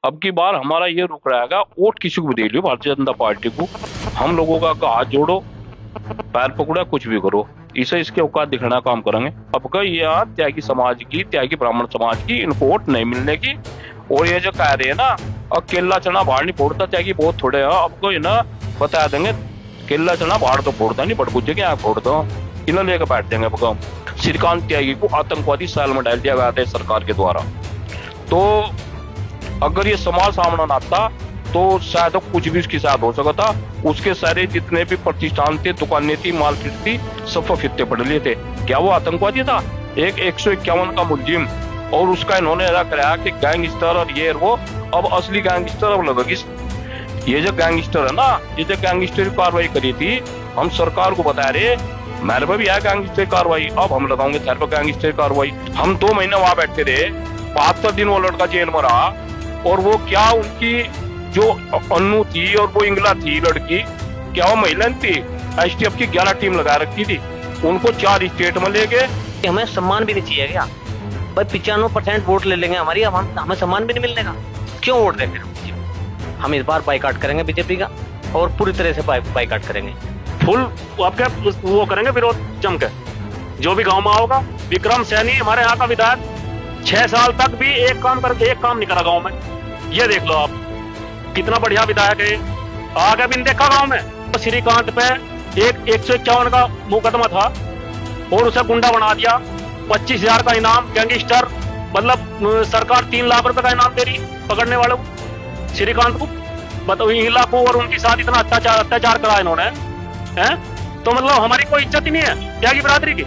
अब की बार हमारा ये रुक रहेगा, वोट किसी को भी दे लियो भारतीय जनता पार्टी को। हम लोगों का हाथ जोड़ो, पैर पकड़ा, कुछ भी करो, इसे इसके औकात दिखाना काम करेंगे। अब का ये त्यागी समाज की, त्यागी ब्राह्मण समाज की इनको वोट नहीं मिलने की। और ये जो कह रहे हैं ना, अब केला चना बाहर नहीं फोड़ता, त्यागी बहुत थोड़े है। अब को ना बता देंगे, केला चना बाहर तो फोड़ता नहीं, बड़कुजे के यहाँ फोड़ता हूँ, इन्हें लेकर बैठ देंगे। अब श्रीकांत त्यागी को आतंकवादी सेल में डाल दिया गया था सरकार के द्वारा। तो अगर ये समाज सामने ना आता तो शायद कुछ भी उसके साथ हो सकता था। उसके सारे जितने भी प्रतिष्ठान थे, दुकानें थी, मार्केट थी, सब फिरते पड़ लिए थे। क्या वो आतंकवादी था? एक 151 का मुलजिम, और उसका इन्होंने ऐसा कराया कि गैंगस्टर और ये वो। अब असली गैंगस्टर अब लगेगी। ये जो गैंगस्टर है ना, ये जो गैंगस्टर की कार्रवाई करी थी, हम सरकार को बता रहे मेरे पे भी है गैंगस्टर कार्रवाई, अब हम लगाओगे तेरे पे गैंगस्टर कार्रवाई। हम 2 महीने वहां बैठे रहे, 72 दिन वो लड़का जेल में रहा। और वो क्या उनकी जो अन्नू थी और वो इंगला थी लड़की, क्या वो महिला थी? एसटीएफ की 11 टीम लगा रखी थी, उनको 4 स्टेट में ले गए। हमें सम्मान भी नहीं चाहिए क्या भाई? 95% वोट ले लेंगे हमारी, हमें सम्मान भी नहीं मिलने का, क्यों वोट देंगे? हम इस बार बाइकाट करेंगे बीजेपी का, और पूरी तरह से बाइकाट करेंगे। फुल आपके वो करेंगे विरोध जम के। जो भी गांव में होगा, विक्रम सैनी हमारे यहाँ का विधायक 6 साल तक भी एक काम नहीं करा गांव में। ये देख लो आप, कितना बढ़िया विधायक है। आगे भी नहीं देखा गांव में। तो श्रीकांत पे 151 का मुकदमा था और उसे गुंडा बना दिया। 25,000 का इनाम, गैंगस्टर, मतलब सरकार 3 लाख रुपए का इनाम दे रही पकड़ने वालों को, श्रीकांत को। बताओ, महिला को और उनके साथ इतना अत्याचार करा इन्होंने, हैं? तो मतलब हमारी कोई इज्जत ही नहीं है त्यागी बिरादरी की।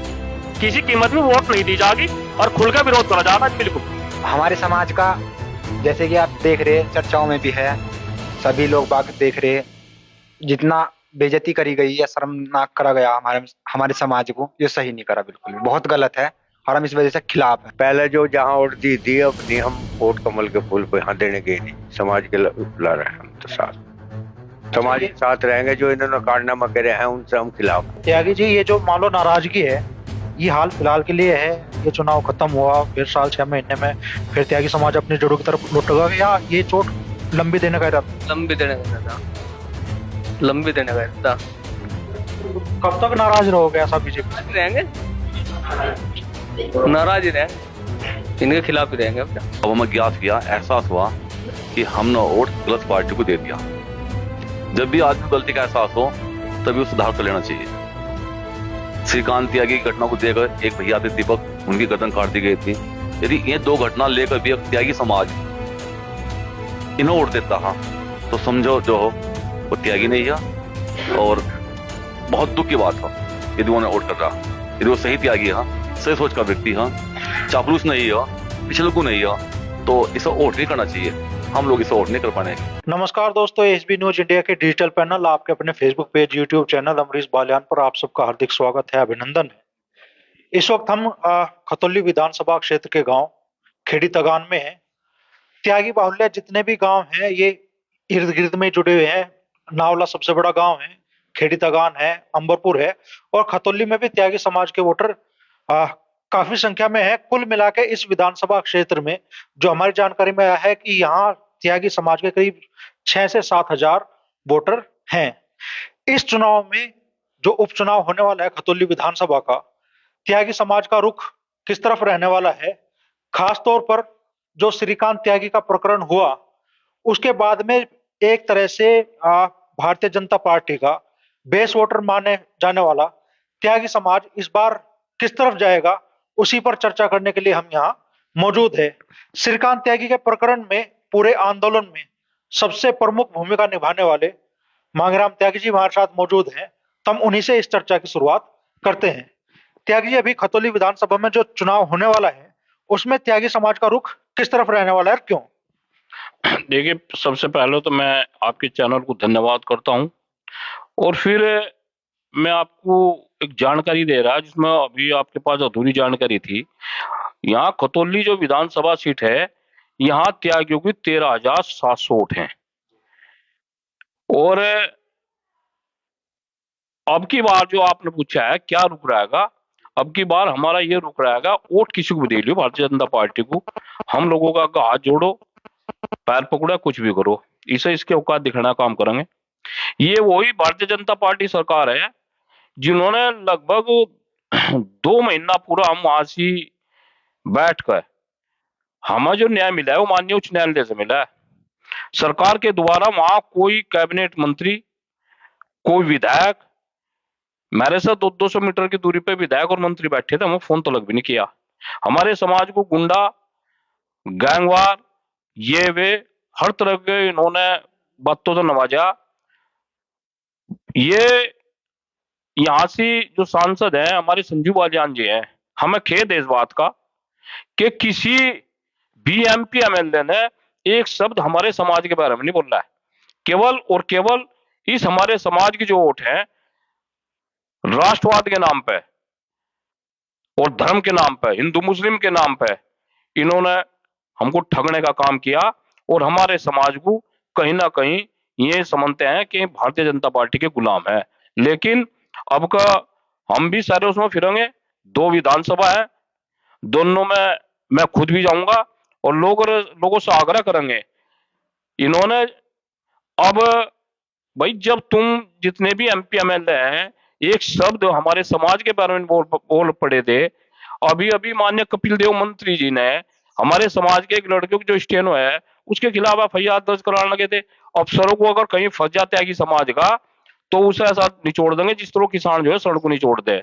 किसी कीमत में वोट नहीं दी जाएगी और खुल कर विरोध करा जाएगा। बिल्कुल हमारे समाज का, जैसे कि आप देख रहे, चर्चाओं में भी है, सभी लोग बाग देख रहे, जितना बेइज्जती करी गई या शर्मनाक करा गया हमारे समाज को, ये सही नहीं करा, बिल्कुल बहुत गलत है और हम इस वजह से खिलाफ हैं। पहले जो जहाँ वोट दी अपनी, हम वोट कमल के फूल पे यहाँ देने गए नहीं। समाज के ला रहे हैं हम तो साथ, समाज के साथ रहेंगे। जो इन्होंने कारनामा करे हैं उनसे हम खिलाफ। त्यागी जी, ये जो मान लो नाराजगी है, ये हाल फिलहाल के लिए है। ये चुनाव खत्म हुआ, फिर साल 6 महीने में फिर त्यागी समाज अपनी जड़ों की तरफ लौटेगा, या ये चोट लंबी देने का इरादा? लंबी देने का इरादा। कब तक नाराज रहोगे ऐसा बीजेपी? रहेंगे, नाराज ही रहेंगे, इनके खिलाफ ही रहेंगे। अब हमें ज्ञात किया, एहसास हुआ कि हमने वोट गलत पार्टी को दे दिया। जब भी आदमी गलती का एहसास हो तभी उसे सुधार कर लेना चाहिए। श्रीकांत त्यागी की घटना को देखकर एक भैया थे दीपक, उनकी गर्दन काट दी गई थी। यदि ये 2 घटना लेकर भी त्यागी समाज इन्हें वोट देता है तो समझो जो हो वो त्यागी नहीं है, और बहुत दुख की बात है यदि उन्हें वोट कर रहा। यदि वो सही त्यागी है, सही सोच का व्यक्ति है, चापलूस नहीं है, पिछले को नहीं है, तो इसे वोट नहीं करना चाहिए। हम लोग इसे वोट नहीं कर पाएंगे। नमस्कार दोस्तों, एसबी न्यूज इंडिया के डिजिटल पैनल, आपके अपने Facebook page, YouTube channel Amrish Baliyan पर आप सबका हार्दिक स्वागत है, अभिनंदन है। इस वक्त हम खतौली विधानसभा क्षेत्र के गांव खेड़ी तगान में हैं। त्यागी बाहुल्य जितने भी गांव हैं, ये इर्द गिर्द में जुड़े हुए हैं। नावला सबसे बड़ा गांव है, खेड़ी तगान है, अंबरपुर है, और खतौली में भी त्यागी समाज के वोटर काफी संख्या में है। कुल मिला के इस विधानसभा क्षेत्र में जो हमारी जानकारी में आया है कि यहाँ त्यागी समाज के करीब 6 से 7 हजार वोटर हैं। इस चुनाव में जो उपचुनाव होने वाला है खतौली विधानसभा का, त्यागी समाज का रुख किस तरफ रहने वाला है, खास तौर पर जो श्रीकांत त्यागी का प्रकरण हुआ उसके बाद में एक तरह से भारतीय जनता पार्टी का बेस वोटर माने जाने वाला त्यागी समाज इस बार किस तरफ जाएगा, उसी पर चर्चा करने के लिए हम यहाँ मौजूद है। श्रीकांत त्यागी के प्रकरण में पूरे आंदोलन में सबसे प्रमुख भूमिका निभाने वाले मांगराम त्यागी जी हमारे साथ मौजूद हैं। तो हम उन्हीं से इस चर्चा की शुरुआत करते हैं। त्यागी जी, अभी खतौली विधानसभा में जो चुनाव होने वाला है उसमें त्यागी समाज का रुख किस तरफ रहने वाला है, क्यों? देखिए, सबसे पहले तो मैं आपके चैनल को धन्यवाद करता हूं, और फिर मैं आपको एक जानकारी दे रहा जिसमें अभी आपके पास अधूरी जानकारी थी। यहाँ खतौली जो विधानसभा सीट है, यहाँ त्यागियों की 13,700 वोट हैं। और अब की बार जो आपने पूछा है क्या रुक रहेगा, अब की बार हमारा ये रुक रहेगा, वोट किसी को भी दे लियो भारतीय जनता पार्टी को। हम लोगों का हाथ जोड़ो, पैर पकड़ा कुछ भी करो, इसे इसके औकात दिखाना काम करेंगे। ये वही भारतीय जनता पार्टी सरकार है जिन्होंने लगभग 2 महीना पूरा हम वहां से बैठ कर हमें जो न्याय मिला है वो माननीय उच्च न्यायालय से मिला है। सरकार के द्वारा वहां कोई कैबिनेट मंत्री, कोई विधायक, मेरे से 200 मीटर की दूरी पे विधायक और मंत्री बैठे थे, हमें फोन तो लग भी नहीं किया। हमारे समाज को गुंडा, गैंगवार, ये वे हर तरह के इन्होंने बातों से नवाजा। ये यहाँ से जो सांसद हैं हमारे संजू बालियान जी हैं, हमें खेद है इस बात का कि किसी भी एमपी एमएलए ने एक शब्द हमारे समाज के बारे में नहीं बोला है। केवल और केवल इस हमारे समाज की जो वोट है राष्ट्रवाद के नाम पे और धर्म के नाम पे, हिंदू मुस्लिम के नाम पे इन्होंने हमको ठगने का काम किया और हमारे समाज को कहीं ना कहीं ये समझते हैं कि भारतीय जनता पार्टी के गुलाम है। लेकिन अब का हम भी सारे उसमें फिरेंगे। 2 विधानसभा है, दोनों में मैं खुद भी जाऊंगा और लोगों से आग्रह करेंगे। इन्होंने अब भाई जब तुम जितने भी एमपी एमएलए हैं एक शब्द हमारे समाज के बारे में बोल पड़े थे। अभी अभी माननीय कपिल देव मंत्री जी ने हमारे समाज के एक लड़के को जो स्टेनो है उसके खिलाफ एफआईआर दर्ज कराने लगे थे। अफसरों को अगर कहीं फंस जाता है कि समाज का तो उसे ऐसा निचोड़ देंगे जिस तरह किसान जो है सड़क को निचोड़ दे।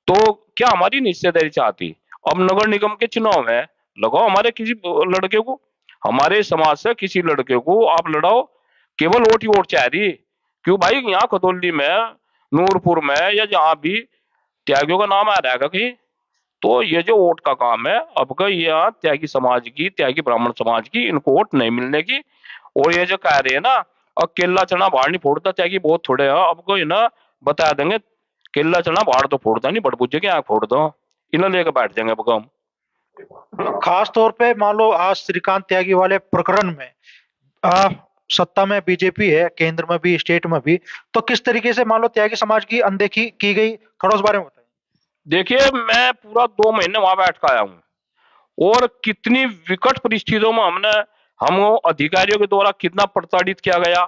तो क्या हमारी हिस्सेदारी चाहती? अब नगर निगम के चुनाव में लगाओ हमारे किसी लड़के को, हमारे समाज से किसी लड़के को आप लड़ाओ, केवल वोट ही वोट चाह रही। क्यों भाई यहाँ खतौली में, नूरपुर में या जहां भी त्यागियों का नाम आ रहा है कहीं, तो ये जो वोट का काम है अब का ये यहाँ त्यागी समाज की, त्यागी ब्राह्मण समाज की इनको वोट नहीं मिलने की। और ये जो कह रहे हैं ना अब केला चना बाहर नहीं फोड़ता, त्यागी बहुत थोड़े हैं, अब को ना बता देंगे केला चना बाहर तो फोड़ता नहीं, बड़ बुझे के आंख फोड़ दो, इन्हें लेकर बैठ जाएंगे अब हम। खास तौर पे मान लो आज श्रीकांत त्यागी वाले प्रकरण में सत्ता में बीजेपी है, केंद्र में भी, स्टेट में भी, तो किस तरीके से मान लो त्यागी समाज की अनदेखी की गई, थोड़ा उस बारे में बताइए। देखिए मैं पूरा 2 महीने वहां बैठ कर आया हूं और कितनी विकट परिस्थितियों में हम अधिकारियों के द्वारा कितना प्रताड़ित किया गया।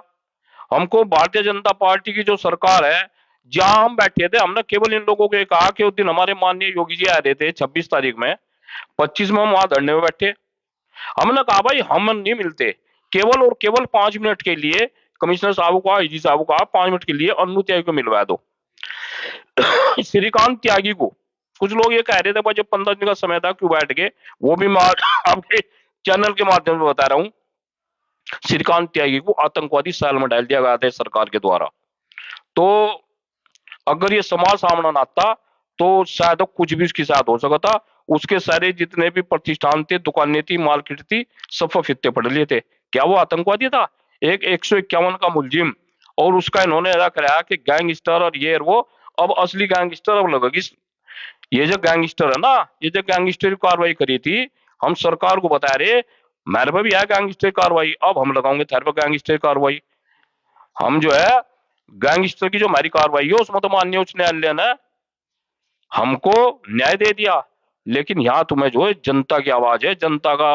हमको भारतीय जनता पार्टी की जो सरकार है जहां हम बैठे थे हमने केवल इन लोगों को ये कहा कि उस दिन हमारे माननीय योगी जी आ रहे थे 26 तारीख में, 25 में हम वहां धरने में बैठे। हमने कहा भाई हम नहीं मिलते, केवल और केवल 5 मिनट के लिए कमिश्नर साहब को, आईजी साहब को 5 मिनट के लिए अन्नू त्यागी को मिलवा दो। श्रीकांत त्यागी को कुछ लोग ये कह रहे थे भाई जब 15 दिन का समय था क्यों बैठ गए, वो भी मैं आपके चैनल के माध्यम से बता रहा हूं। श्रीकांत त्यागी को आतंकवादी सेल में डाल दिया गया था सरकार के द्वारा। तो अगर ये समाज सामने ना आता तो शायद कुछ भी उसके साथ हो सकता था। उसके सारे जितने भी प्रतिष्ठान थे, दुकानें थी, मार्केट थी, सब फफित्ते पड़ लिए थे। क्या वो आतंकवादी था? एक 151 का मुलजिम और उसका इन्होंने ऐसा कराया कि गैंगस्टर और ये और वो। अब असली गैंगस्टर अब लगेगी। ये जो गैंगस्टर है ना, ये जो गैंगस्टर की कार्रवाई करी थी, हम सरकार को बता रहे मेरे पे भी है गैंगस्टर कार्रवाई, अब हम लगाओगे तेरे पे गैंगस्टर कार्रवाई। हम जो है गैंगस्टर की जो हमारी कार्रवाई है उसमें तो माननीय उच्च न्यायालय ने हमको न्याय दे दिया। लेकिन यहाँ तुम्हें जो है जनता की आवाज है, जनता का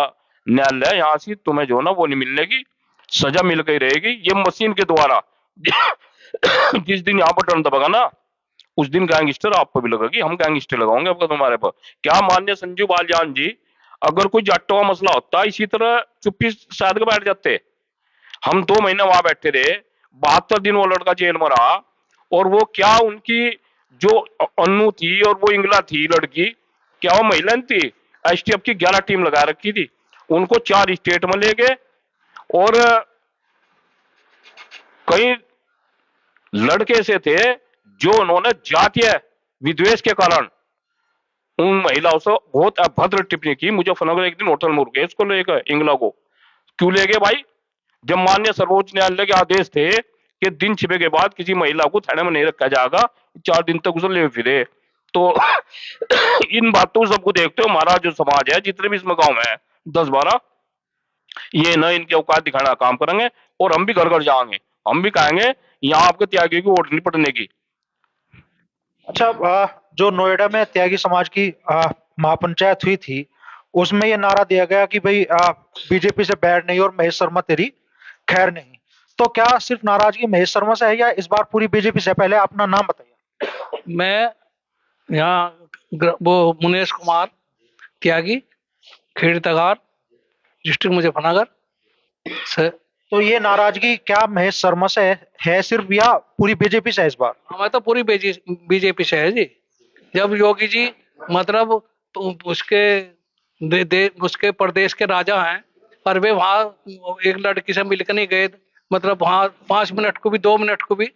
न्यायालय है, यहाँ से तुम्हें जो है ना वो नहीं मिलने की, सजा मिल गई रहेगी। ये मशीन के द्वारा जिस दिन यहाँ बटन दबागा ना उस दिन गैंगस्टर आप पर भी लगेगी, हम गैंगस्टर लगाओगे आपका तुम्हारे पर। क्या माननीय संजू बालियान जी अगर कोई जाटों का मसला होता इसी तरह चुप्पी साध के बैठ जाते? हम 2 महीने वहां बैठे रहे, 72 दिन वो लड़का जेल में रहा और वो क्या उनकी जो अन्नू थी और वो इंगला थी लड़की, क्या वो महिला थी? एसटीएफ की 11 टीम लगा रखी थी, उनको 4 स्टेट में ले गए और कई लड़के ऐसे थे जो उन्होंने जातीय विद्वेष के कारण उन महिलाओं से बहुत अभद्र टिप्पणी की। मुजफ्फरनगर एक दिन होटल में रुके इसको लेकर, इंगला को क्यों ले गए भाई? जब माननीय सर्वोच्च न्यायालय के आदेश थे कि दिन छिपे के बाद किसी महिला को थाने में नहीं रखा जाएगा, 4 दिन तक उसे ले फिरे। तो इन बातों सबको देखते हो हमारा जो समाज है जितने भी इसमें गांव है 10-12 ये न इनके औकात दिखाने का काम करेंगे और हम भी घर घर जाएंगे, हम भी कहेंगे यहाँ आपके त्यागी की वोट नहीं पड़ने की। अच्छा, जो नोएडा में त्यागी समाज की महापंचायत हुई थी उसमें ये नारा दिया गया कि भाई बीजेपी से बैर नहीं और महेश शर्मा तेरी खैर नहीं। तो क्या सिर्फ नाराजगी महेश शर्मा से है या इस बार पूरी बीजेपी से? पहले अपना नाम बताइए। मैं यहाँ वो मुनेश कुमार त्यागी, खेड़ी तगार, डिस्ट्रिक्ट मुजफ्फरनगर से। तो ये नाराजगी क्या महेश शर्मा से है सिर्फ या पूरी बीजेपी से है इस बार? हमें तो पूरी बीजेपी से है जी। जब योगी जी मतलब तो उसके प्रदेश के राजा हैं और वे वहाँ एक लड़की से मिलकर नहीं गए, मतलब वहाँ 5 मिनट को भी 2 मिनट को भी,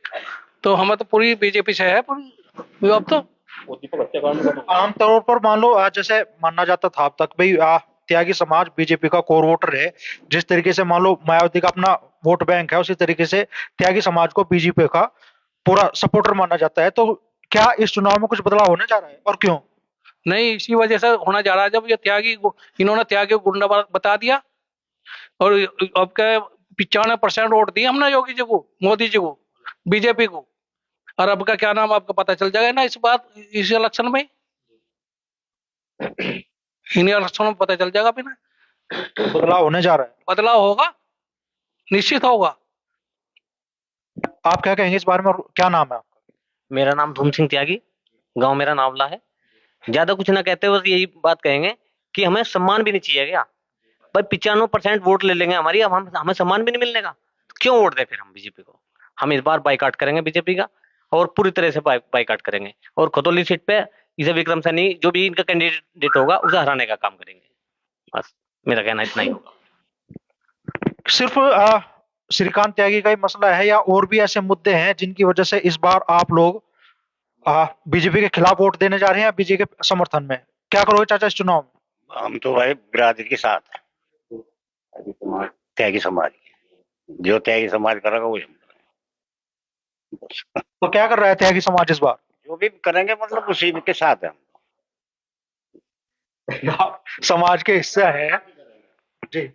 तो हमें तो पूरी बीजेपी से है पूरी। अब तो आमतौर पर मान लो जैसे माना जाता था अब तक भाई त्यागी समाज बीजेपी का कोर वोटर है, जिस तरीके से मान लो मायावती का अपना वोट बैंक है, उसी तरीके से त्यागी समाज को बीजेपी का पूरा सपोर्टर माना जाता है। तो क्या इस चुनाव में कुछ बदलाव होने जा रहा है और क्यों? नहीं, इसी वजह से होना जा रहा है। जब ये इन्होंने त्यागी को गुंडा बता दिया और अब क्या 95% वोट दिए हमने योगी जी को, मोदी जी को, बीजेपी को, और अब का क्या नाम आपको पता चल जाएगा ना इस इलेक्शन में, इन इलेक्शन में पता चल जाएगा भी ना। बदलाव होने जा रहा है, बदलाव होगा, निश्चित होगा। आप क्या कहेंगे इस बारे में और क्या नाम है आपका? मेरा नाम धूम सिंह त्यागी, गांव मेरा नावला है। ज्यादा कुछ ना कहते बस यही बात कहेंगे कि हमें सम्मान भी नहीं चाहिए क्या भाई। 95% वोट ले लेंगे हमारी, अब हमें सम्मान भी नहीं मिलने का, क्यों वोट दे फिर हम बीजेपी को। हम इस बार बाइकाट करेंगे बीजेपी का और पूरी तरह से बाइकाट करेंगे और खतौली सीट पे इसे विक्रम सैनी जो भी इनका कैंडिडेट होगा उसे हराने का काम करेंगे। बस मेरा कहना इतना ही होगा। सिर्फ श्रीकांत त्यागी का ही मसला है या और भी ऐसे मुद्दे हैं जिनकी वजह से इस बार आप लोग बीजेपी के खिलाफ वोट देने जा रहे हैं बीजेपी के समर्थन में? क्या करोगे चाचा इस चुनाव में? हम तो भाई बिरादरी के साथ है, त्यागी समाज की, जो त्यागी समाज करेगा वो हम करेंगे। तो क्या कर रहा है त्यागी समाज इस बार? जो भी करेंगे मतलब उसी के साथ है हम। समाज के हिस्सा है जी,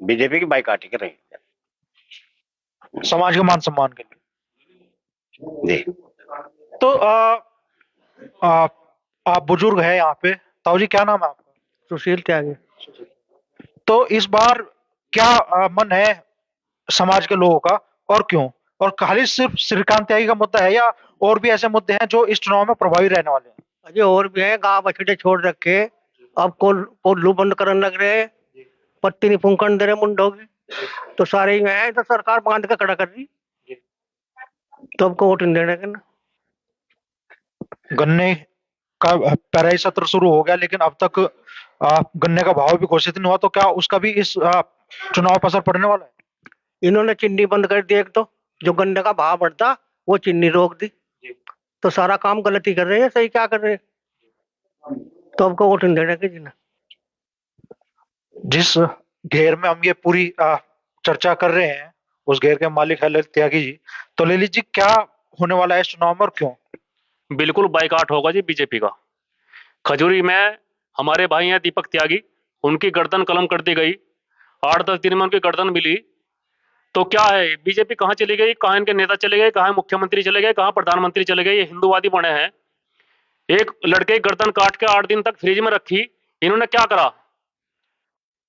बीजेपी की बाइकाट ही करेंगे समाज के मान सम्मान के लिए जी। तो आप बुजुर्ग हैं यहाँ पे, ताऊ जी क्या नाम है आपका? सुशील त्यागी। तो इस बार क्या मन है समाज के लोगों का और क्यों? और खाली सिर्फ श्रीकांत त्यागी का मुद्दा है या और भी ऐसे मुद्दे हैं जो इस चुनाव में प्रभावी रहने वाले हैं? अजय और भी है, गाँव बछड़े छोड़ रखे, अब कोल्लू बंद करने लग रहे, पत्ती नहीं फूंकन दे रहे मुंडों की, तो सारे ही हैं, तो सरकार बांध के खड़ा कर रही, तो अब को वोट नहीं देने के ना। गन्ने का पेराई सत्र शुरू हो गया लेकिन अब तक गन्ने का भाव भी घोषित नहीं हुआ, तो क्या उसका भी इस चुनाव पर असर पड़ने वाला है? इन्होंने चिन्नी बंद कर दी, एक तो जो गन्ने का भाव बढ़ता वो चिन्नी रोक दी, तो सारा काम गलत ही कर रहे हैं, सही क्या कर रहे हैं, तो अब को वोट नहीं देने के जी ना। जिस घेर में हम ये पूरी चर्चा कर रहे हैं उस घेर के मालिक है ललित त्यागी जी। तो ललित जी क्या होने वाला है इस चुनाव में और क्यों? बिल्कुल बाइकाट होगा जी बीजेपी का। खजूरी में हमारे भाई हैं दीपक त्यागी, उनकी गर्दन कलम कर दी गई, 8-10 दिन में उनकी गर्दन मिली, तो क्या है बीजेपी कहाँ चली गई, कहाँ इनके नेता चले गए, कहाँ मुख्यमंत्री चले गए, कहाँ प्रधानमंत्री चले गए, ये हिंदूवादी बने हैं। एक लड़के की गर्दन काट के 8 दिन तक फ्रिज में रखी, इन्होंने क्या करा,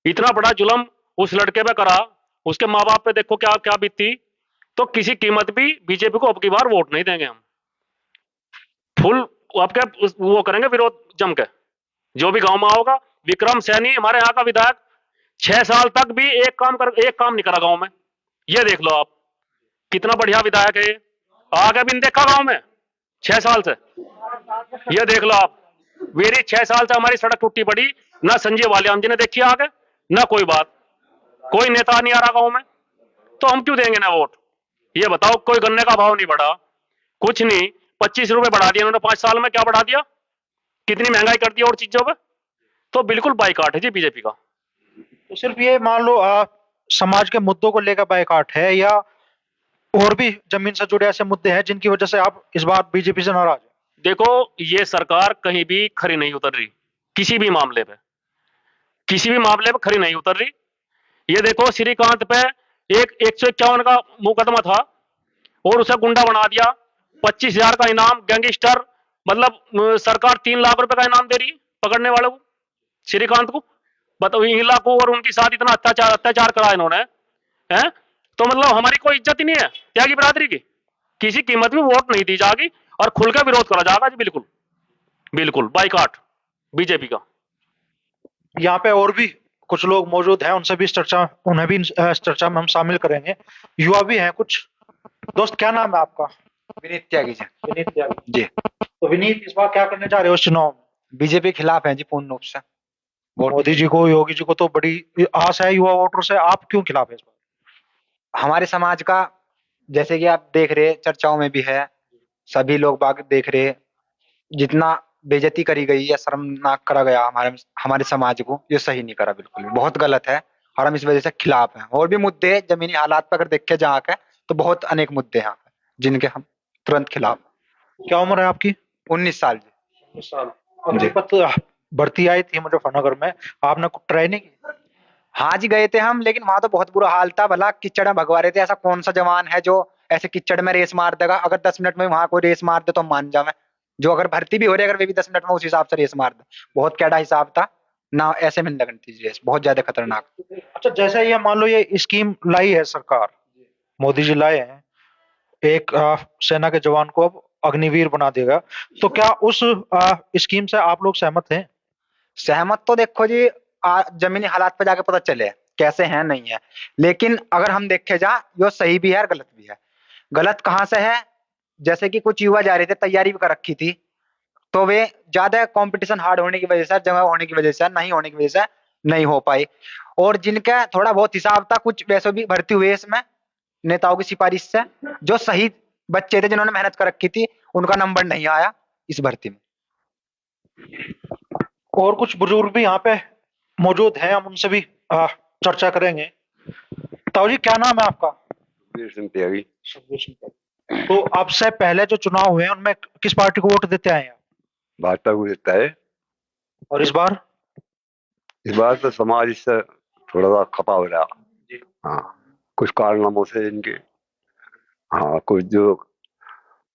इतना बड़ा जुल्म उस लड़के पे करा, उसके माँ बाप पे देखो क्या क्या बीती। तो किसी कीमत भी बीजेपी को अब की बार वोट नहीं देंगे हम, फुल आपके वो करेंगे विरोध जम के। जो भी गांव में आओगा, विक्रम सैनी हमारे यहाँ का विधायक 6 साल तक भी एक काम नहीं करा गांव में, ये देख लो आप, कितना बढ़िया विधायक है ये, आगे भी नहीं देखा गांव में 6 साल से, ये देख लो आप। मेरी 6 साल से हमारी सड़क टूटी पड़ी, ना संजय वालियान जी ने देखी आगे, ना कोई बात, कोई नेता नहीं आ रहा गांव में, तो हम क्यों देंगे ना वोट? ये बताओ, कोई गन्ने का भाव नहीं बढ़ा, कुछ नहीं, 25 रुपए बढ़ा दिया उन्होंने 5 साल में, क्या बढ़ा दिया, कितनी महंगाई कर दी और चीजों पे, तो बिल्कुल बाइकाट है जी बीजेपी का। तो सिर्फ ये मान लो समाज के मुद्दों को लेकर बाइकाट है या और भी जमीन से जुड़े ऐसे मुद्दे हैं जिनकी वजह से आप इस बार बीजेपी से नाराज हैं? देखो, ये सरकार कहीं भी खरी नहीं उतर रही, किसी भी मामले पे खरी नहीं उतर रही। ये देखो, श्रीकांत पे एक 151 का मुकदमा था और उसे गुंडा बना दिया, 25,000 का इनाम, गैंगस्टर, मतलब सरकार 3 लाख रुपए का इनाम दे रही है पकड़ने वाले को, श्रीकांत को। बताओ, महिला को और उनके साथ इतना अत्याचार करा इन्होंने, हैं? तो मतलब हमारी कोई इज्जत ही नहीं है त्यागी बिरादरी की। किसी कीमत में वोट नहीं दी जाएगी और खुल कर विरोध करा जाएगा जी, बिल्कुल बिल्कुल बाइकाट बीजेपी का। यहाँ पे और भी कुछ लोग मौजूद हैं, उनसे भी उन्हें भी इस चर्चा में हम शामिल करेंगे। युवा भी हैं कुछ। दोस्त, क्या नाम है आपका? विनीत त्यागी जी। विनीत त्यागी जी। तो विनीत, इस बार क्या करने जा रहे हो इस चुनाव में? बीजेपी के खिलाफ है जी पूर्ण रूप से। मोदी जी को, योगी जी को तो बड़ी आस है युवा वोटर से, आप क्यों खिलाफ है इस बार? हमारे समाज का, जैसे कि आप देख रहे चर्चाओं में भी है, सभी लोग बाग देख रहे, जितना बेइज्जती करी गई है, शर्मनाक करा गया हमारे समाज को, ये सही नहीं करा, बिल्कुल भी बहुत गलत है और हम इस वजह से खिलाफ हैं। और भी मुद्दे जमीनी हालात पर अगर देखे जहाँ के, तो बहुत अनेक मुद्दे हैं यहाँ पे, जिनके हम तुरंत खिलाफ। क्या उम्र है आपकी? 19 साल जी। 19 साल। अग्निपथ भर्ती आई थी मुजफ्फरनगर में, आपने कुछ ट्राई नहीं की? हाँ जी, गए थे हम, लेकिन वहां तो बहुत बुरा हाल था। भला कीचड़ में भगवा रहे थे। ऐसा कौन सा जवान है जो ऐसे कीचड़ में रेस मार देगा? अगर 10 मिनट में वहां कोई रेस मार दे तो हम मान जावे। जो अगर भर्ती भी हो रही है, अगर वे भी 10 मिनट में उस हिसाब से रेस मार दे, बहुत कैडा हिसाब था ना। ऐसे में नहीं लगनी थी रेस, बहुत ज्यादा खतरनाक। अच्छा, जैसे ये मान लो ये स्कीम लाई है सरकार, मोदी जी लाए हैं, एक सेना के जवान को अब अग्निवीर बना देगा, तो क्या उस स्कीम से आप लोग सहमत हैं? सहमत तो देखो जी, जमीनी हालात पे जाके पता चले कैसे हैं नहीं है। लेकिन अगर हम देखे जा, यो सही भी है और गलत भी है। गलत कहाँ से है? जैसे कि कुछ युवा जा रहे थे, तैयारी भी कर रखी थी, तो वे ज्यादा कंपटीशन हार्ड होने की वजह से, जगह होने की वजह से, नहीं होने की वजह से नहीं हो पाई। और जिनका थोड़ा बहुत हिसाब था, कुछ वैसे भी भर्ती हुए इसमें नेताओं की सिफारिश से, जो सही बच्चे थे जिन्होंने मेहनत कर रखी थी, उनका नंबर नहीं आया इस भर्ती में। और कुछ बुजुर्ग भी यहाँ पे मौजूद हैं, हम उनसे भी चर्चा करेंगे। ताऊ जी, क्या नाम है आपका? सुखबीर सिंह त्यागी। सुखबीर सिंह त्यागी। तो अब से पहले जो चुनाव हुए हैं, उनमें किस पार्टी को वोट देते आए हैं? भाजपा को देता है। और इस बार? इस बार तो समाज इससे थोड़ा सा खपा हो रहा। हाँ, कुछ कारनामों से इनके, हाँ, कुछ जो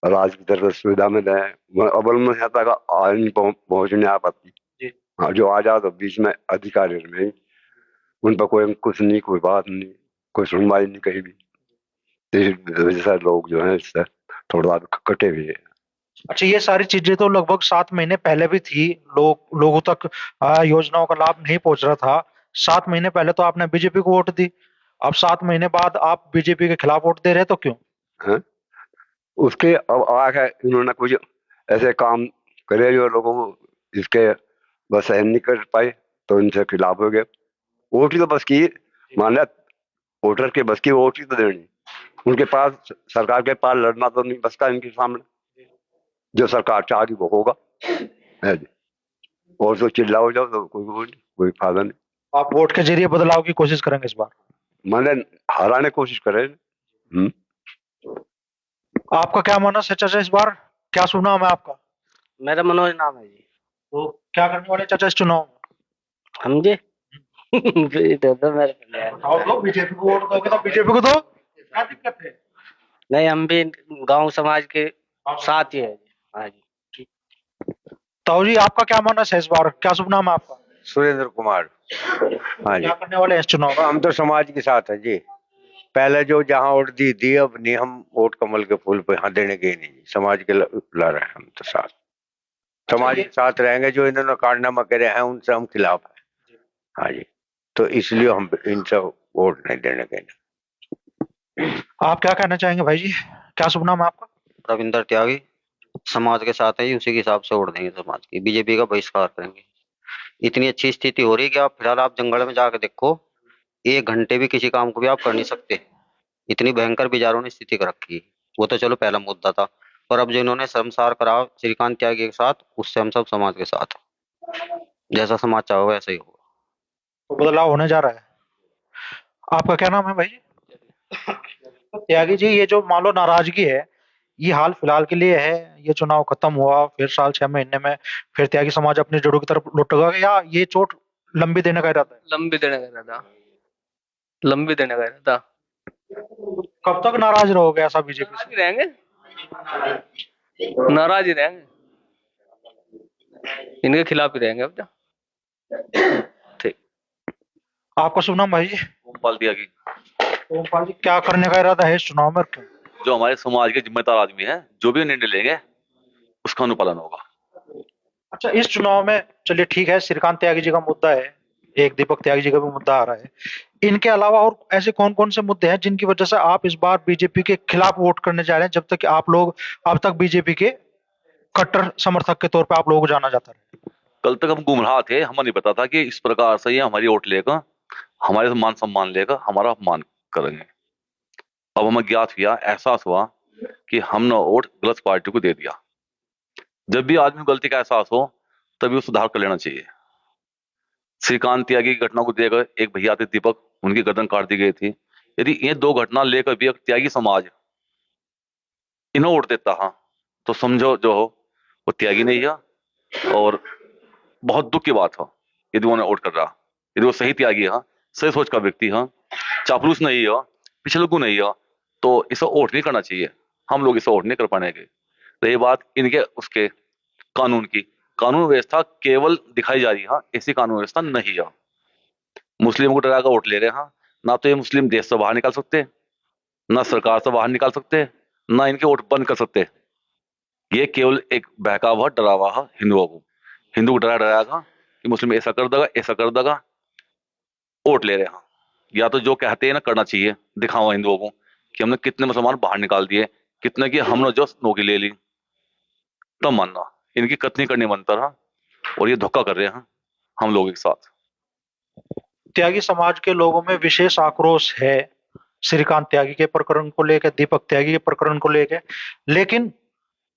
राज की तरफ सुविधा में रहे, अव्वल में यहाँ तक आइन पहुंचने आ पाती। हाँ, जो आ जाओ तो बीच में अधिकारी में उन पर कोई कुछ नहीं, कोई बात नहीं, कोई सुनवाई नहीं कहीं भी। इस वजह से लोग जो है इससे थोड़ा कटे हुए हैं। अच्छा, ये सारी चीजें तो लगभग 7 महीने पहले भी थी, लोगों तक योजनाओं का लाभ नहीं पहुंच रहा था। 7 महीने पहले तो आपने बीजेपी को वोट दी, अब 7 महीने बाद आप बीजेपी के खिलाफ वोट दे रहे हैं, तो क्यों? है? उसके अब आगे इन्होंने कुछ ऐसे काम करे जो लोगों को इसके बस सहन नहीं कर पाए, तो इनसे खिलाफ हो गए। वोट ही तो बस की, मान लिया वोटर के बस की वोट ही तो देनी, उनके पास सरकार के पास लड़ना तो नहीं बसता इनके सामने। जो सरकार चाहेगी वो होगा है जी। और तो चिल्ला हो जाओ तो कोई फायदा नहीं। आप वोट के जरिए बदलाव की कोशिश करेंगे इस बार? मैंने हराने कोशिश करे। आपका क्या मानना है चाचा इस बार? क्या शुभ नाम है आपका? मेरा मनोज नाम है जी। तो क्या करने वाले चाचा इस चुनाव में? हम जी तो मेरे तो बीजेपी को वोट दोगे तो बीजेपी को दो, क्या दिक्कत है? नहीं, हम भी गांव समाज के साथ ही है। हाँ जी। ताऊ जी, आपका क्या मानना है इस बार? क्या शुभ नाम है आपका? सुरेंद्र कुमार। हाँ जी। क्या करने वाले हैं इस चुनाव में? हम तो समाज के साथ है जी। पहले जो जहाँ वोट दी, अब नहीं, हम वोट कमल के फूल पे यहाँ देने के नहीं, समाज के ला रहे हैं हम तो साथ। समाज के साथ रहेंगे, जो इन्होंने कारनामा करे हैं उनसे हम खिलाफ है। हाँ जी, तो इसलिए हम इनसे वोट नहीं देने के। आप क्या कहना चाहेंगे भाई जी? क्या शुभ नाम है आपका? रविंदर त्यागी। समाज के साथ है, उसी के हिसाब से वोट देंगे समाज की, बीजेपी का बहिष्कार करेंगे। इतनी अच्छी स्थिति हो रही है कि आप फिलहाल आप जंगल में जाकर देखो, 1 घंटे भी किसी काम को भी आप कर नहीं सकते। इतनी भयंकर बिजारों ने स्थिति कर रखी है। वो तो चलो पहला मुद्दा था, और अब जो इन्होंने शर्मसार करा श्रीकांत त्यागी के साथ, उससे हम सब समाज के साथ हैं। जैसा समाज चाहोगे वैसा ही होगा। तो बदलाव होने जा रहा है। आपका क्या नाम है भाई जी? तो त्यागी जी, ये जो मान लो नाराजगी है, ये हाल फिलहाल के लिए है, ये चुनाव खत्म हुआ फिर साल 6 महीने में फिर त्यागी समाज अपनी जड़ों की तरफ लौटेगा, या ये चोट लंबी देने का इरादा है? लंबी देने का इरादा, लंबी देने का इरादा। कब तक नाराज रहोगे ऐसा बीजेपी से? रहेंगे, नाराज ही रहेंगे, इनके खिलाफ ही रहेंगे अब तो। आपका शुभ नाम भाई जी? ओमपाल त्यागी, ओमपाल जी, क्या करने का इरादा है इस चुनाव में? क्यों? जो हमारे समाज के जिम्मेदार आदमी है, जो भी निर्णय लेंगे उसका अनुपालन होगा। अच्छा, इस चुनाव में चलिए ठीक है, श्रीकांत त्यागी जी का मुद्दा है, एक दीपक त्यागी जी का भी मुद्दा आ रहा है। इनके अलावा और ऐसे कौन कौन से मुद्दे हैं जिनकी वजह से आप इस बार बीजेपी के खिलाफ वोट करने जा रहे हैं, जब तक कि आप लोग अब तक बीजेपी के कट्टर समर्थक के तौर पे आप लोगों को जाना जाता है? कल तक हम गुमराह थे, हमें नहीं पता था कि इस प्रकार से ये हमारी वोट लेकर, हमारे मान सम्मान लेकर हमारा अपमान करेंगे। अब हमें ज्ञात हुआ, एहसास हुआ कि हमने वोट गलत पार्टी को दे दिया। जब भी आदमी को गलती का एहसास हो तभी वो सुधार कर लेना चाहिए। श्रीकांत त्यागी की घटना को देखकर एक भैया थे दीपक, उनकी गर्दन काट दी गई थी। यदि ये दो घटना लेकर भी एक त्यागी समाज इन्हें वोट देता है तो समझो जो हो वो त्यागी नहीं है, और बहुत दुख की बात है यदि उन्हें वोट कर रहा। यदि वो सही त्यागी है, सही सोच का व्यक्ति है, चापलूस नहीं है, पिछलकू नहीं है, तो इसे वोट नहीं करना चाहिए। हम लोग इसे वोट नहीं कर पाएंगे। रही बात इनके उसके कानून की, कानून व्यवस्था केवल दिखाई जा रही है, ऐसी कानून व्यवस्था नहीं है। मुस्लिम को डरा कर वोट ले रहे हैं, ना तो ये मुस्लिम देश से बाहर निकाल सकते, ना सरकार से बाहर निकाल सकते, ना इनके वोट बंद कर सकते। ये केवल एक बहकावा डरावा है हिंदुओं को। हिंदू को डराएगा कि मुस्लिम ऐसा कर देगा, ऐसा कर देगा, वोट ले रहे हैं। या तो जो कहते हैं ना करना चाहिए, दिखाओ हिंदुओं को कि हमने कितने मुसलमान बाहर निकाल दिए, कितने की हमने जो नौकरी ले ली, तब मानना। इनकी कतनी करनी बनता रहा, और ये धोखा कर रहे हैं हम लोगों के साथ। त्यागी समाज के लोगों में विशेष आक्रोश है श्रीकांत त्यागी के प्रकरण को लेकर, दीपक त्यागी के प्रकरण को लेकर। लेकिन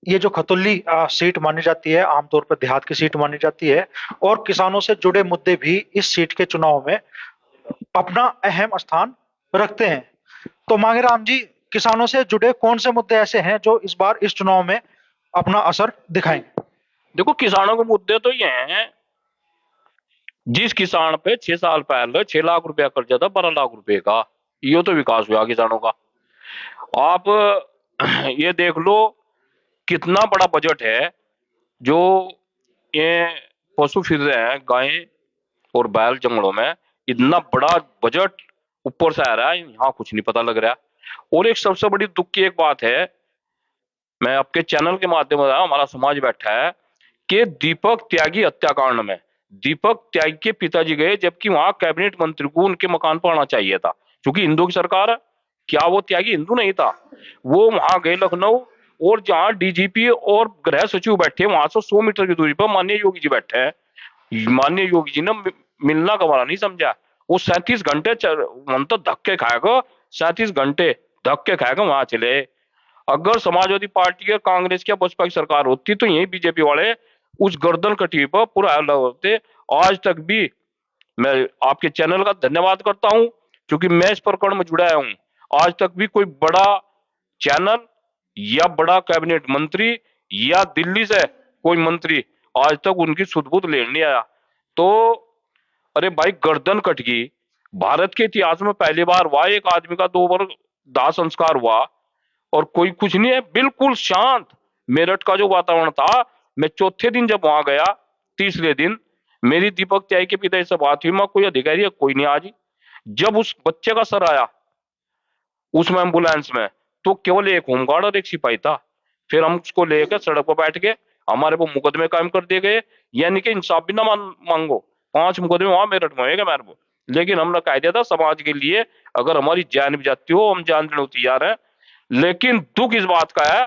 ये जो खतौली सीट मानी जाती है, आमतौर पर देहात की सीट मानी जाती है, और किसानों से जुड़े मुद्दे भी इस सीट के चुनाव में अपना अहम स्थान रखते हैं। तो मांगेराम जी, किसानों से जुड़े कौन से मुद्दे ऐसे हैं जो इस बार इस चुनाव में अपना असर दिखाएंगे? देखो, किसानों के मुद्दे तो ये हैं, जिस किसान पे 6 साल पहले 6 लाख रुपया कर्जा था 12 लाख रुपए का, ये तो विकास हुआ किसानों का। आप ये देख लो कितना बड़ा बजट है जो ये पशु फिर रहे हैं, गायें और बैल जंगलों में, इतना बड़ा बजट ऊपर से आ रहा है, यहाँ कुछ नहीं पता लग रहा। और एक सबसे बड़ी दुख की एक बात है, मैं आपके चैनल के माध्यम से, हमारा समाज बैठा है कि दीपक त्यागी हत्याकांड में दीपक त्यागी के पिताजी गए, जबकि वहां कैबिनेट मंत्री को उनके मकान पर आना चाहिए था, क्योंकि हिंदू की सरकार है। क्या वो त्यागी हिंदू नहीं था? वो वहां गए लखनऊ, और जहां डीजीपी और गृह सचिव बैठे, वहां से 100 मीटर की दूरी पर माननीय योगी जी बैठे हैं। माननीय योगी जी ने मिलना गवारा नहीं समझा। वो 37 घंटे मतलब धक्के खाएगा, 37 घंटे धक्के खाएगा, वहां चले। अगर समाजवादी पार्टी या कांग्रेस या बसपा की सरकार होती तो यही बीजेपी वाले उस गर्दन कटी पर पूरा हल्ला होते। आज तक भी मैं आपके चैनल का धन्यवाद करता हूं, क्योंकि मैं इस प्रकरण में जुड़ा हूं। आज तक भी कोई बड़ा चैनल या बड़ा कैबिनेट मंत्री या दिल्ली से कोई मंत्री आज तक उनकी सुध-बुध लेने नहीं आया। तो अरे भाई, गर्दन कट गई। भारत के इतिहास में पहली बार हुआ एक आदमी का 2 बार दाह संस्कार हुआ, और कोई कुछ नहीं है, बिल्कुल शांत। मेरठ का जो वातावरण था, मैं चौथे दिन जब वहां गया, तीसरे दिन मेरी दीपक त्यागी के पिता से बात हुई, मैं कोई अधिकारी है कोई नहीं आज। जब उस बच्चे का सर आया उसमें एम्बुलेंस में, तो केवल एक होमगार्ड और एक सिपाही था। फिर हम उसको लेकर सड़क पर बैठ गए, हमारे को मुकदमे कायम कर दिए गए, यानी कि इंसाफ भी ना मांगो। 5 मुकदमे वहां मेरठ में होएगा मेरे को, लेकिन हमने कह दिया था समाज के लिए अगर हमारी जान भी जाती हो हम जान देने को तैयार है। लेकिन दुख इस बात का है,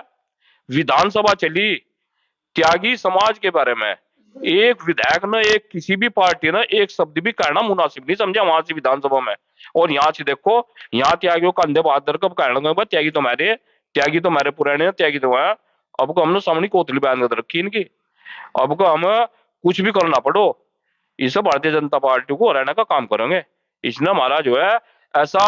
विधानसभा चली, त्यागी समाज के बारे में एक विधायक ने, एक किसी भी पार्टी ने एक शब्द भी कहना मुनासिब नहीं समझा वहां से विधानसभा में। और यहाँ से देखो, यहाँ त्यागियों का अंधे बहादुर कब कहना, त्यागी तो मेरे पुराने, त्यागी तो है। अब को हमने सामने कोतली बयान कर रखी इनकी, अब को हम कुछ भी करना पड़ो, इसे भारतीय जनता पार्टी को हराने का काम करेंगे। इसने हमारा जो है ऐसा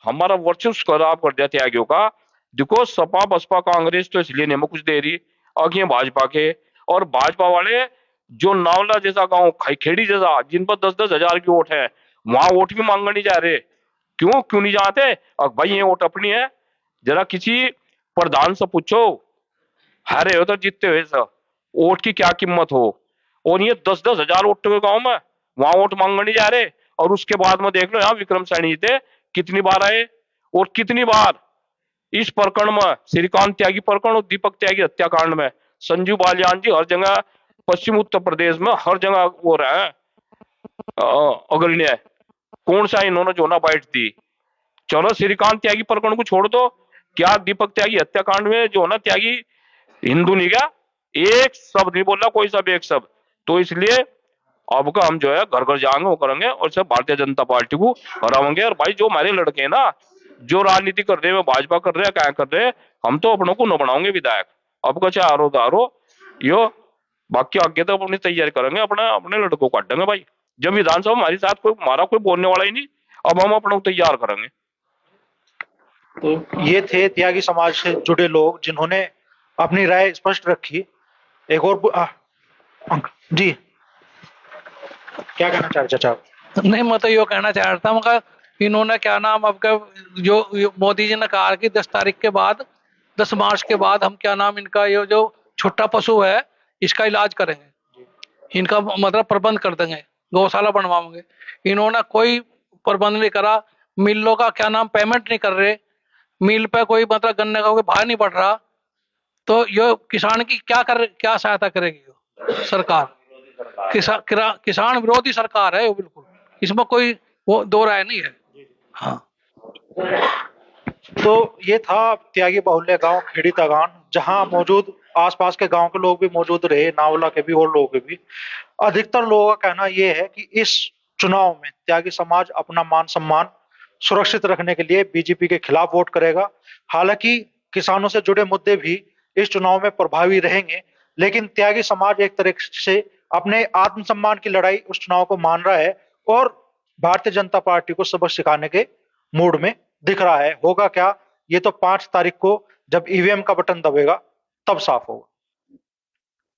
हमारा वर्चस्व खराब कर दिया त्यागियों का। देखो, सपा बसपा कांग्रेस तो इसलिए नहीं कुछ दे रही, आगे भाजपा के, और भाजपा वाले जो नावला जैसा गांव, खेड़ी जैसा, जिन पर 10-10 हजार की वोट है, वहां वोट भी मांगने नहीं जा रहे। क्यों नहीं जाते? और भाई ये वोट अपनी है, जरा किसी प्रधान से पूछो, हारे हो तो जीतते हुए सर, वोट की क्या कीमत हो। और ये 10-10 हजार वोट के गांव में, वहां वोट मांगने नहीं जा रहे, और उसके बाद में देख लो यहाँ विक्रम सैनी जी थे, कितनी बार आए और कितनी बार इस प्रकरण में, श्रीकांत त्यागी प्रकरण और दीपक त्यागी हत्याकांड में संजीव बालियान जी हर जगह पश्चिम उत्तर प्रदेश में हर जगह वो रहे अग्रणी। कौन सा इन्होंने जो ना बाइट दी। चलो श्रीकांत त्यागी प्रकरण को छोड़ दो, क्या दीपक त्यागी हत्याकांड में जो ना त्यागी हिंदू नहीं गया, एक शब्द नहीं बोला, कोई सब एक शब्द। तो इसलिए अब का हम जो है घर घर जाएंगे, वो करेंगे और सब भारतीय जनता पार्टी को हराएंगे। और भाई जो हमारे लड़के हैं ना, जो राजनीति कर रहे हैं, भाजपा कर रहे हैं, क्या कर रहे हैं, हम तो अपनों को न बनाओगे विधायक। अब का चाहे आरो दारो यो, बाकी आगे तो अपनी तैयारी करेंगे, अपने अपने लड़कों को काटेंगे भाई। जब विधानसभा हमारे साथ कोई हमारा कोई बोलने वाला ही नहीं, अब हम अपनों को तैयार करेंगे। तो ये थे त्यागी समाज से जुड़े लोग जिन्होंने अपनी राय स्पष्ट रखी। एक और जी क्या कहना चाह रहे चाचा आप? नहीं, मैं तो यो कहना चाह रहा था, मगर इन्होंने क्या नाम आपका जो मोदी जी ने कहा कि 10 तारीख के बाद, 10 मार्च के बाद हम क्या नाम इनका ये जो छोटा पशु है इसका इलाज करेंगे, इनका मतलब प्रबंध कर देंगे, गौशाला बनवाएंगे। इन्होंने कोई प्रबंध नहीं करा, मिलों का क्या नाम पेमेंट नहीं कर रहे, मिल पे कोई मतलब गन्ने का कोई भाव नहीं बढ़ रहा। तो ये किसान की क्या सहायता करेगी सरकार? किसान विरोधी सरकार है, बिल्कुल, इसमें कोई वो दो राय नहीं है। हाँ, तो ये था त्यागी बाहुल्य गांव खेड़ी तगान, जहां मौजूद आसपास के गांव के लोग भी मौजूद रहे, नावला के भी और लोगों के भी। अधिकतर लोगों का कहना यह है कि इस चुनाव में त्यागी समाज अपना मान सम्मान सुरक्षित रखने के लिए बीजेपी के खिलाफ वोट करेगा। हालांकि किसानों से जुड़े मुद्दे भी इस चुनाव में प्रभावी रहेंगे, लेकिन त्यागी समाज एक तरह से अपने आत्मसम्मान की लड़ाई उस चुनाव को मान रहा है और भारतीय जनता पार्टी को सबक सिखाने के मूड में दिख रहा है। होगा क्या, ये तो 5 तारीख को जब ईवीएम का बटन दबेगा तब साफ होगा।